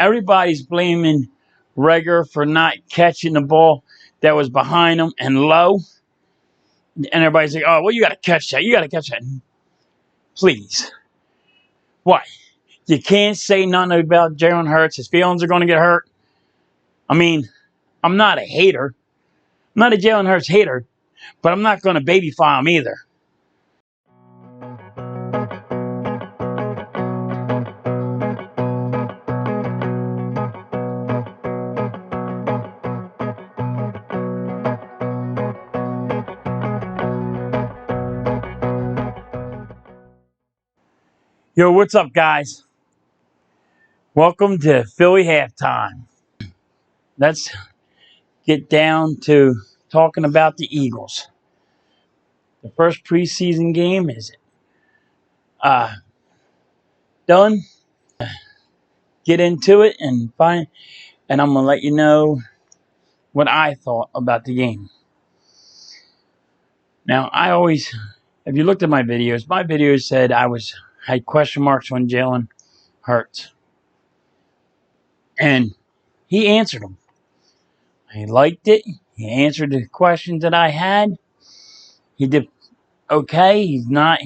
Everybody's blaming Reagor for not catching the ball that was behind him and low. And everybody's like, oh, well, you got to catch that. You got to catch that. Please. What? You can't say nothing about Jalen Hurts. His feelings are going to get hurt. I mean, I'm not a hater. I'm not a Jalen Hurts hater, but I'm not going to babyfy him either. Yo, what's up, guys? Welcome to Philly Halftime. Let's get down to talking about the Eagles. The first preseason game is done. Get into it and I'm gonna let you know what I thought about the game. Now, if you looked at my videos said I had question marks on Jalen Hurts, and he answered them. He liked it. He answered the questions that I had. He did okay. He's not.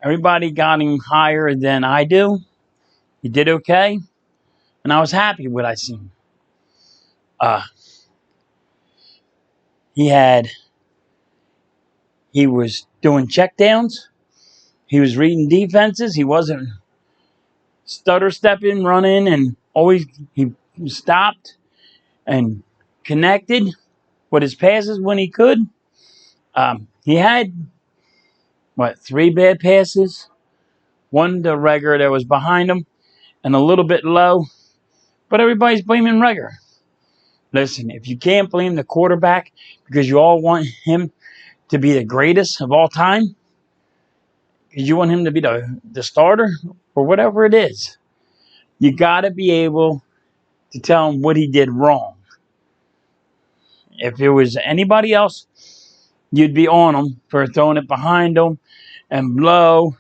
Everybody got him higher than I do. He did okay, and I was happy with what I seen. He was doing checkdowns. He was reading defenses. He wasn't stutter stepping, running, and always he stopped and connected with his passes when he could. He had 3 bad passes, one to Reagor that was behind him, and a little bit low. But everybody's blaming Reagor. Listen, if you can't blame the quarterback because you all want him to be the greatest of all time, because you want him to be the starter or whatever it is, you got to be able to tell him what he did wrong. If it was anybody else, you'd be on him for throwing it behind him and low.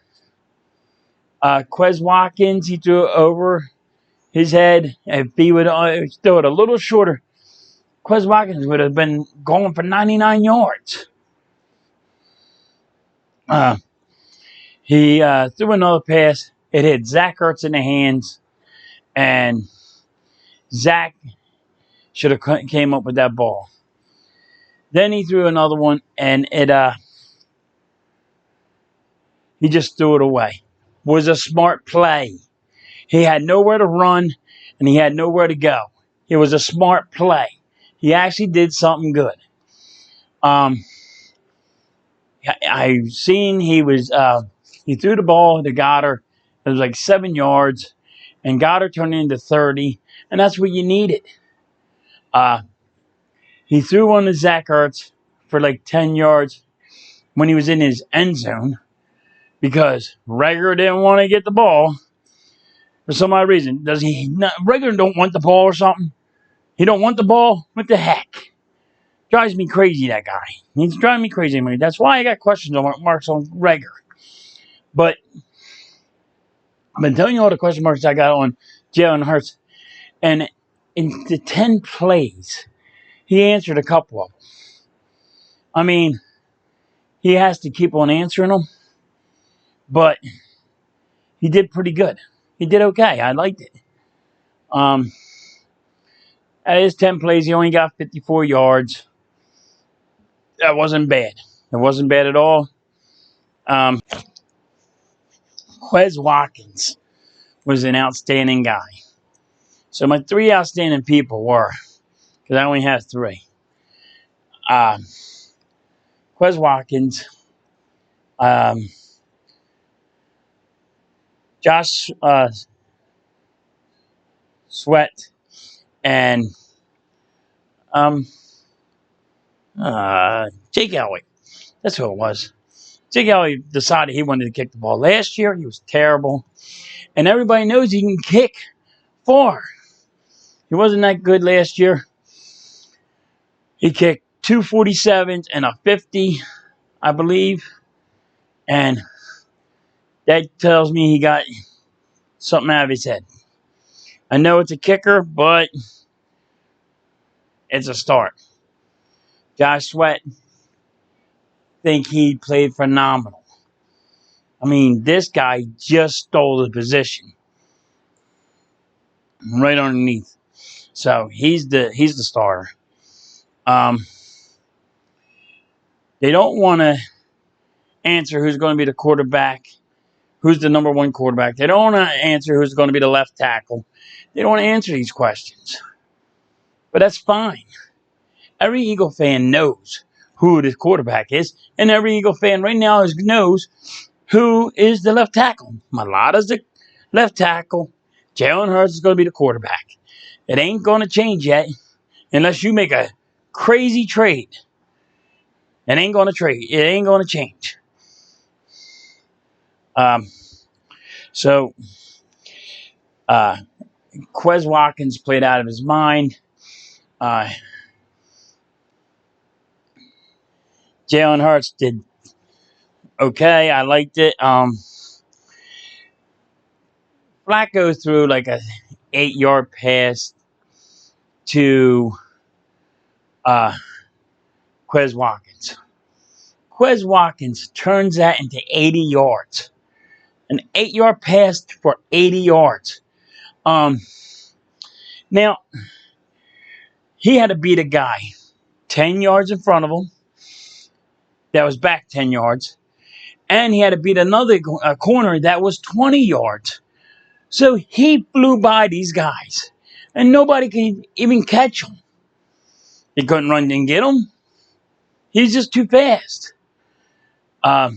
Quez Watkins, he threw it over his head. If he would throw it a little shorter, Quez Watkins would have been going for 99 yards. He threw another pass. It hit Zach Ertz in the hands, and Zach should have came up with that ball. Then he threw another one, and he just threw it away. Was a smart play. He had nowhere to run, and he had nowhere to go. It was a smart play. He actually did something good. I've seen he threw the ball to Goddard. It was like 7 yards, and Goddard turned it into 30, and that's what you needed. He threw one to Zach Ertz for like 10 yards when he was in his end zone because Reagor didn't want to get the ball for some odd reason. Reagor don't want the ball or something? He don't want the ball? What the heck? Drives me crazy, that guy. He's driving me crazy. That's why I got questions marks on Reagor. But I've been telling you all the question marks I got on Jalen Hurts. And in the 10 plays, he answered a couple of them. I mean, he has to keep on answering them. But he did pretty good. He did okay. I liked it. At his 10 plays, he only got 54 yards. That wasn't bad. It wasn't bad at all. Quez Watkins was an outstanding guy. So my 3 outstanding people were, because I only have 3. Quez Watkins, Josh Sweat, and Jake Elliott. That's who it was. Jake Elliott decided he wanted to kick the ball. Last year, he was terrible. And everybody knows he can kick far. He wasn't that good last year. He kicked 247s and a 50, I believe. And that tells me he got something out of his head. I know it's a kicker, but it's a start. Josh Sweat, think he played phenomenal. I mean, this guy just stole the position right underneath. So he's the starter. They don't want to answer who's going to be the quarterback, who's the number one quarterback. They don't want to answer who's going to be the left tackle. They don't want to answer these questions. But that's fine. Every Eagle fan knows who the quarterback is, and every Eagle fan right now knows who is the left tackle. Malata's the left tackle. Jalen Hurts is going to be the quarterback. It ain't going to change yet unless you make a crazy trade. It ain't going to trade. It ain't going to change. So, Quez Watkins played out of his mind. Jalen Hurts did okay. I liked it. Flacco threw like a 8-yard pass to Quez Watkins. Quez Watkins turns that into 80 yards. An 8-yard pass for 80 yards. Now, he had to beat a guy 10 yards in front of him that was back 10 yards. And he had to beat another corner that was 20 yards. So he flew by these guys. And nobody could even catch him. He couldn't run and get him. He's just too fast. Now,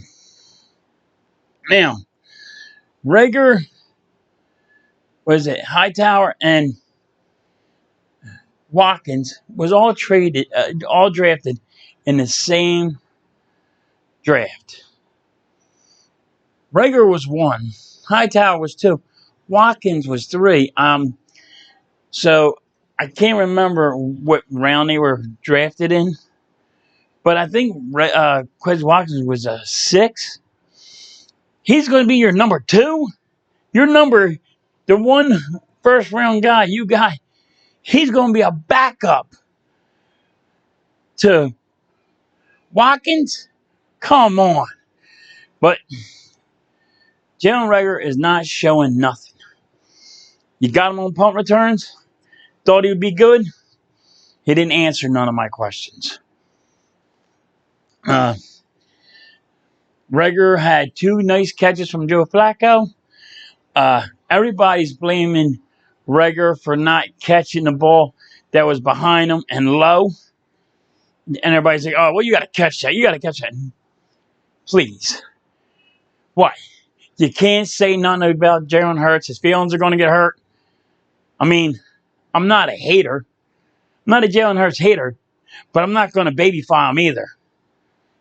Rager, Hightower, and Watkins was all drafted in the same draft. Rager was 1. Hightower was 2. Watkins was 3. So I can't remember what round they were drafted in, but I think Quez Watkins was a 6. He's going to be your number 2. The one first round guy you got. He's going to be a backup to Watkins. Come on, but Jalen Rager is not showing nothing. You got him on punt returns. Thought he would be good. He didn't answer none of my questions. Rager had 2 nice catches from Joe Flacco. Everybody's blaming Rager for not catching the ball that was behind him and low. And everybody's like, oh, well, you got to catch that. You got to catch that. Please. What? You can't say nothing about Jalen Hurts. His feelings are going to get hurt. I mean, I'm not a hater. I'm not a Jalen Hurts hater, but I'm not going to babyfy him either.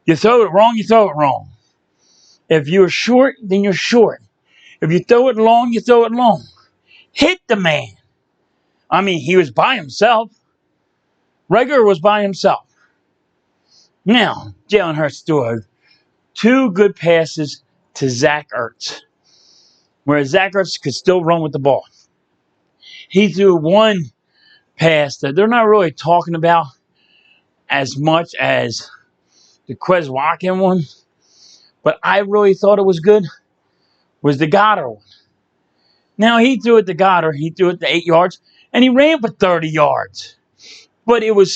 You throw it wrong, you throw it wrong. If you're short, then you're short. If you throw it long, you throw it long. Hit the man. I mean, he was by himself. Rager was by himself. Now, Jalen Hurts threw 2 good passes to Zach Ertz, where Zach Ertz could still run with the ball. He threw 1 pass that they're not really talking about as much as the Quez Watkins one, but I really thought it was good, was the Goddard one. Now, he threw it to Goddard. He threw it to 8 yards, and he ran for 30 yards. But it was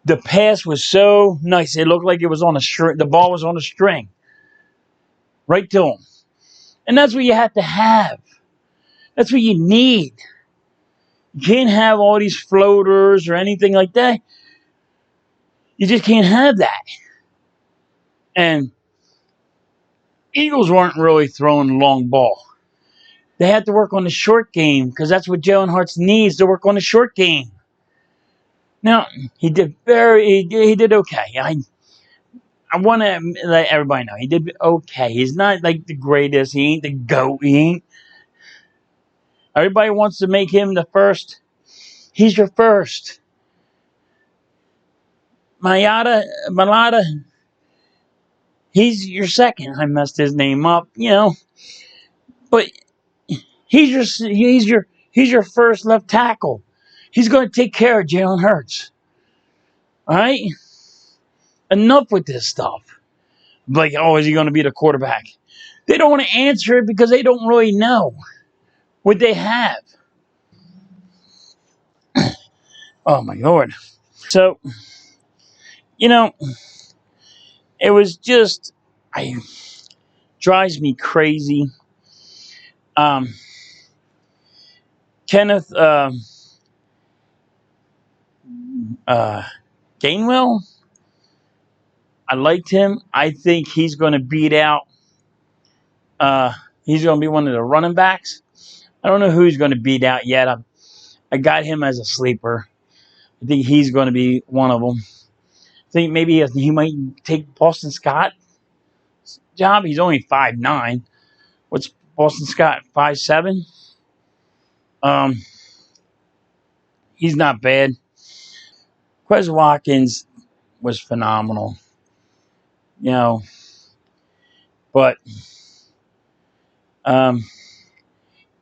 the pass was so nice. It looked like it was on a string. The ball was on a string. Right to him. And that's what you have to have. That's what you need. You can't have all these floaters or anything like that. You just can't have that. And Eagles weren't really throwing the long ball. They had to work on the short game because that's what Jalen Hurts needs, to work on the short game. Now, he did okay. I want to let everybody know he did okay. He's not like the greatest. He ain't the GOAT. Everybody wants to make him the first. He's your first. Malata, he's your second. I messed his name up, but he's your He's your first left tackle. He's going to take care of Jalen Hurts. All right? Enough with this stuff. Like, oh, is he going to be the quarterback? They don't want to answer it because they don't really know what they have. Oh, my Lord. So, it was just, drives me crazy. Kenneth Gainwell, I liked him. I think he's going to beat out. He's going to be one of the running backs. I don't know who he's going to beat out yet. I got him as a sleeper. I think he's going to be one of them. I think maybe he might take Boston Scott's job. He's only 5'9". What's Boston Scott, 5'7"? He's not bad. Quez Watkins was phenomenal. But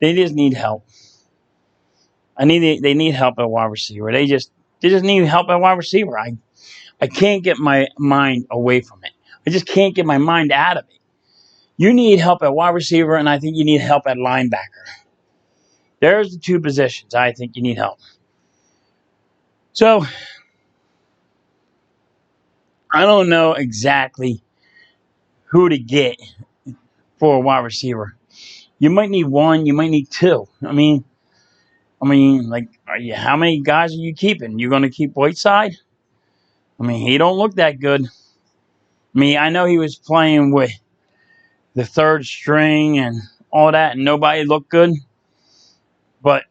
they just need help. They need help at wide receiver. They just need help at wide receiver. I can't get my mind away from it. I just can't get my mind out of it. You need help at wide receiver, and I think you need help at linebacker. There's the two positions I think you need help. So, I don't know exactly who to get for a wide receiver. You might need one. You might need two. I mean, like, how many guys are you keeping? You going to keep Whiteside? I mean, he don't look that good. I mean, I know he was playing with the third string and all that, and nobody looked good. But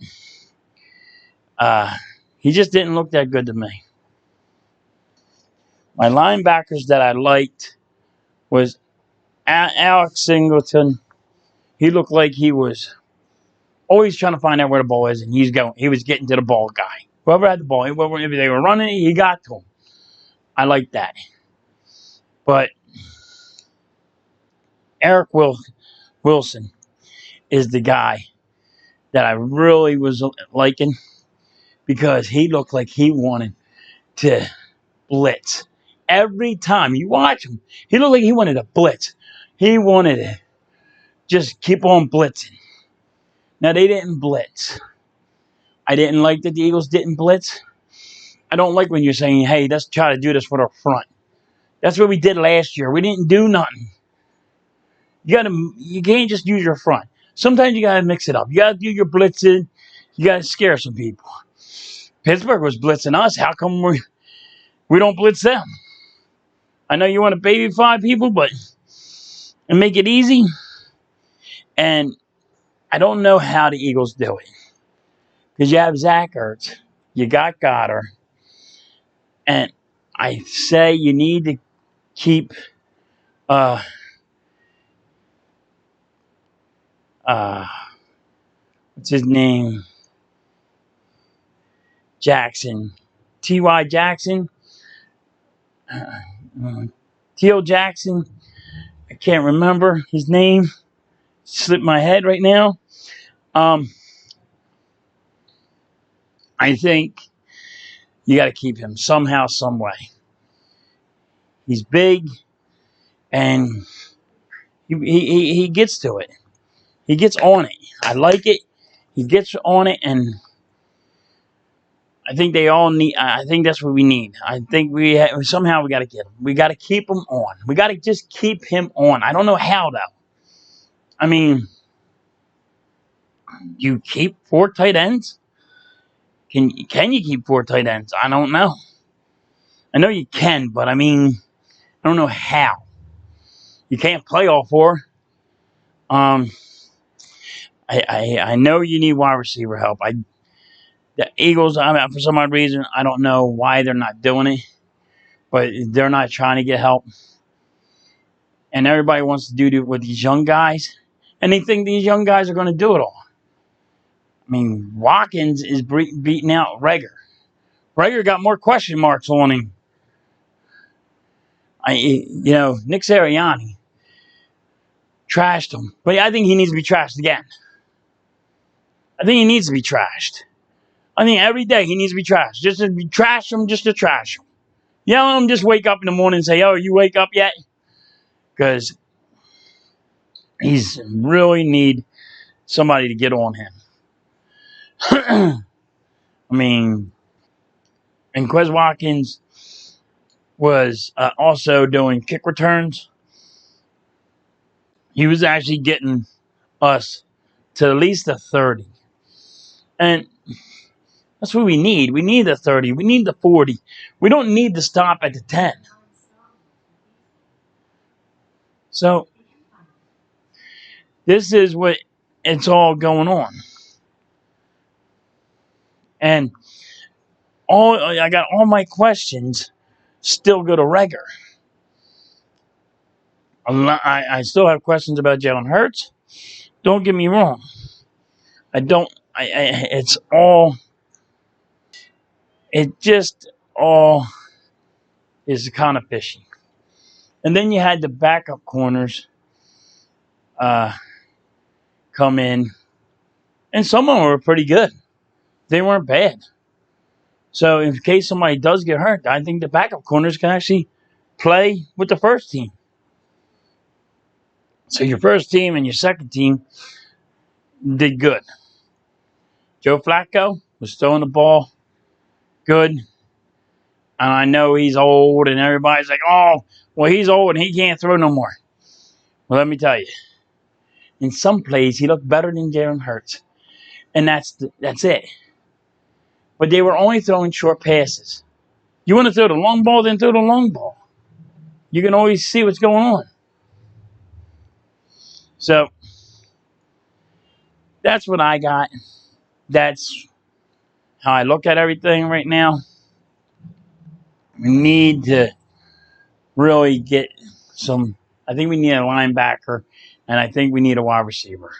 he just didn't look that good to me. My linebackers that I liked was Alex Singleton. He looked like he was always trying to find out where the ball is, and he was getting to the ball guy. Whoever had the ball, if they were running it, he got to him. I like that. But Eric Wilson is the guy that I really was liking because he looked like he wanted to blitz. Every time you watch him, he looked like he wanted to blitz. He wanted to just keep on blitzing. Now, they didn't blitz. I didn't like that the Eagles didn't blitz. I don't like when you're saying, hey, let's try to do this with our front. That's what we did last year. We didn't do nothing. You can't just use your front. Sometimes you got to mix it up. You got to do your blitzing. You got to scare some people. Pittsburgh was blitzing us. How come we don't blitz them? I know you want to baby five people, and make it easy. And I don't know how the Eagles do it. Because you have Zach Ertz. You got Goddard. And I say you need to keep what's his name? Jackson. T.Y. Jackson. T.O. Jackson. I can't remember his name. Slipped my head right now. I think you got to keep him somehow, some way. He's big, and he gets to it. He gets on it. I like it. He gets on it, and I think they all need. I think that's what we need. I think somehow we got to get him. We got to keep him on. We got to just keep him on. I don't know how though. I mean, you keep 4 tight ends? Can you keep 4 tight ends? I don't know. I know you can, but I mean, I don't know how. You can't play all 4. I know you need wide receiver help. The Eagles, for some odd reason, I don't know why they're not doing it, but they're not trying to get help. And everybody wants to do it with these young guys, and they think these young guys are going to do it all. I mean, Watkins is beating out Rager. Rager got more question marks on him. Nick Sirianni trashed him, but I think he needs to be trashed again. I think he needs to be trashed. I think every day he needs to be trashed. Just to trash him, just to trash him. Yell at him, just wake up in the morning and say, "Oh, you wake up yet?" Because he's really need somebody to get on him. I mean, and Quez Watkins was also doing kick returns. He was actually getting us to at least a 30. And that's what we need. We need the 30. We need the 40. We don't need to stop at the 10. So this is what it's all going on. And I got all my questions still go to Reagor. I still have questions about Jalen Hurts. Don't get me wrong. It's all. It just all is kind of fishy. And then you had the backup corners come in, and some of them were pretty good. They weren't bad. So in case somebody does get hurt, I think the backup corners can actually play with the first team. So your first team and your second team did good. Joe Flacco was throwing the ball good. And I know he's old, and everybody's like, "Oh, well, he's old and he can't throw no more." Well, let me tell you, in some plays he looked better than Jalen Hurts, and that's it. But they were only throwing short passes. You want to throw the long ball, then throw the long ball. You can always see what's going on. So that's what I got. That's how I look at everything right now. We need to really get some. I think we need a linebacker, and I think we need a wide receiver.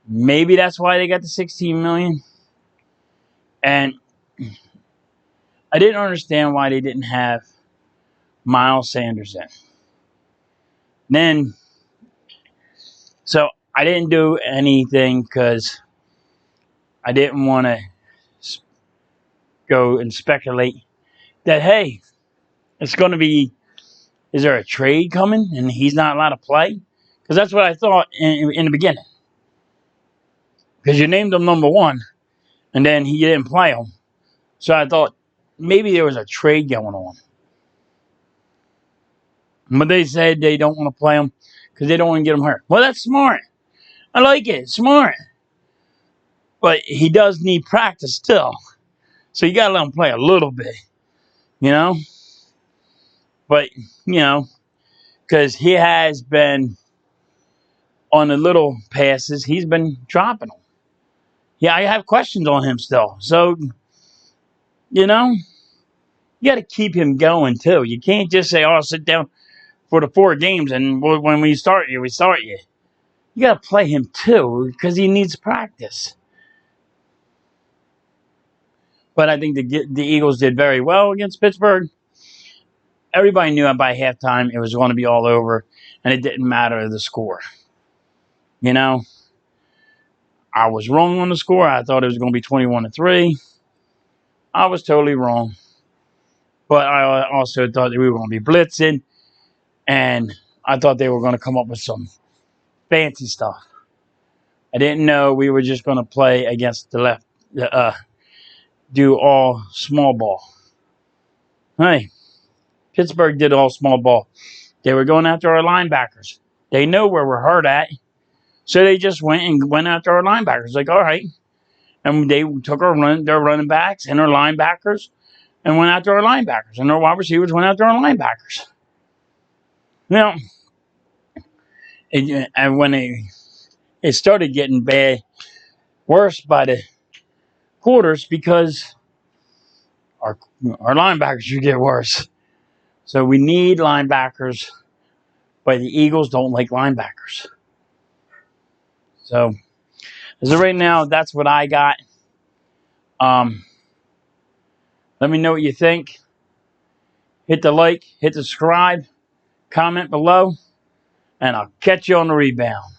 Maybe that's why they got the $16 million. And I didn't understand why they didn't have Miles Sanders in. Then, so I didn't do anything because I didn't want to go and speculate that, hey, it's going to be, is there a trade coming and he's not allowed to play? Because that's what I thought in the beginning. Because you named him number one, and then he didn't play him. So I thought maybe there was a trade going on. But they said they don't want to play him because they don't want to get him hurt. Well, that's smart. I like it. Smart. But he does need practice still. So you got to let him play a little bit. You know? But, because he has been on the little passes, he's been dropping them. Yeah, I have questions on him still. So, you got to keep him going, too. You can't just say, "Oh, sit down for the 4 games, and when we start you, we start you." You got to play him, too, because he needs practice. But I think the Eagles did very well against Pittsburgh. Everybody knew by halftime it was going to be all over, and it didn't matter the score. I was wrong on the score. I thought it was going to be 21-3. I was totally wrong. But I also thought that we were going to be blitzing, and I thought they were going to come up with some fancy stuff. I didn't know we were just going to play against the left, do all small ball. Hey, Pittsburgh did all small ball. They were going after our linebackers. They know where we're hurt at. So they just went after our linebackers. Like, all right. And they took their running backs and our linebackers and went after our linebackers. And our wide receivers went after our linebackers. Now, and when it started getting worse by the quarters because our linebackers should get worse. So we need linebackers, but the Eagles don't like linebackers. So as of right now, that's what I got. Let me know what you think. Hit the like, hit the subscribe, comment below, and I'll catch you on the rebound.